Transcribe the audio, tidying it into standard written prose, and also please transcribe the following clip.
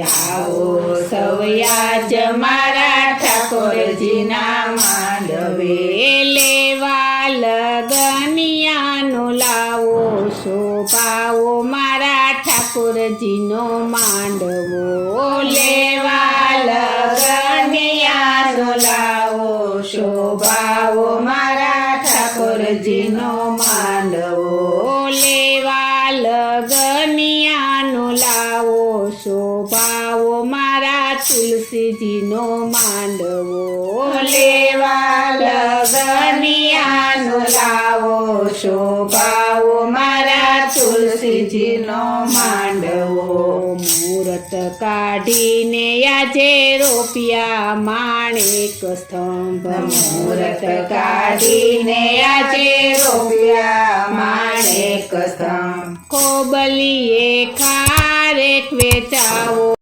આવો સવયાજ મારા ઠાકોરજીના માંડવે લેવા લગનિયાનો લાવો શોભાવો મારા ઠાકોરજીનો માંડવો લેવા લગનિયાનો લાવો શોભાવો મારા ઠાકોરજીનો માંડવો લેવા લગનિયાનો લાવો શોભાવો મારા તુલસીજીનો માંડવો લેવા લગનિયાનો લાવો શોભાવો મારા તુલસીજીનો માંડવો મુહૂર્ત કાઢીને આજે રોપ્યા માણેક સ્તંભ મુહૂર્ત કાઢીને આજે રોપ્યા માણેક સ્તંભ કોબલીએ ખારેક વેચાવો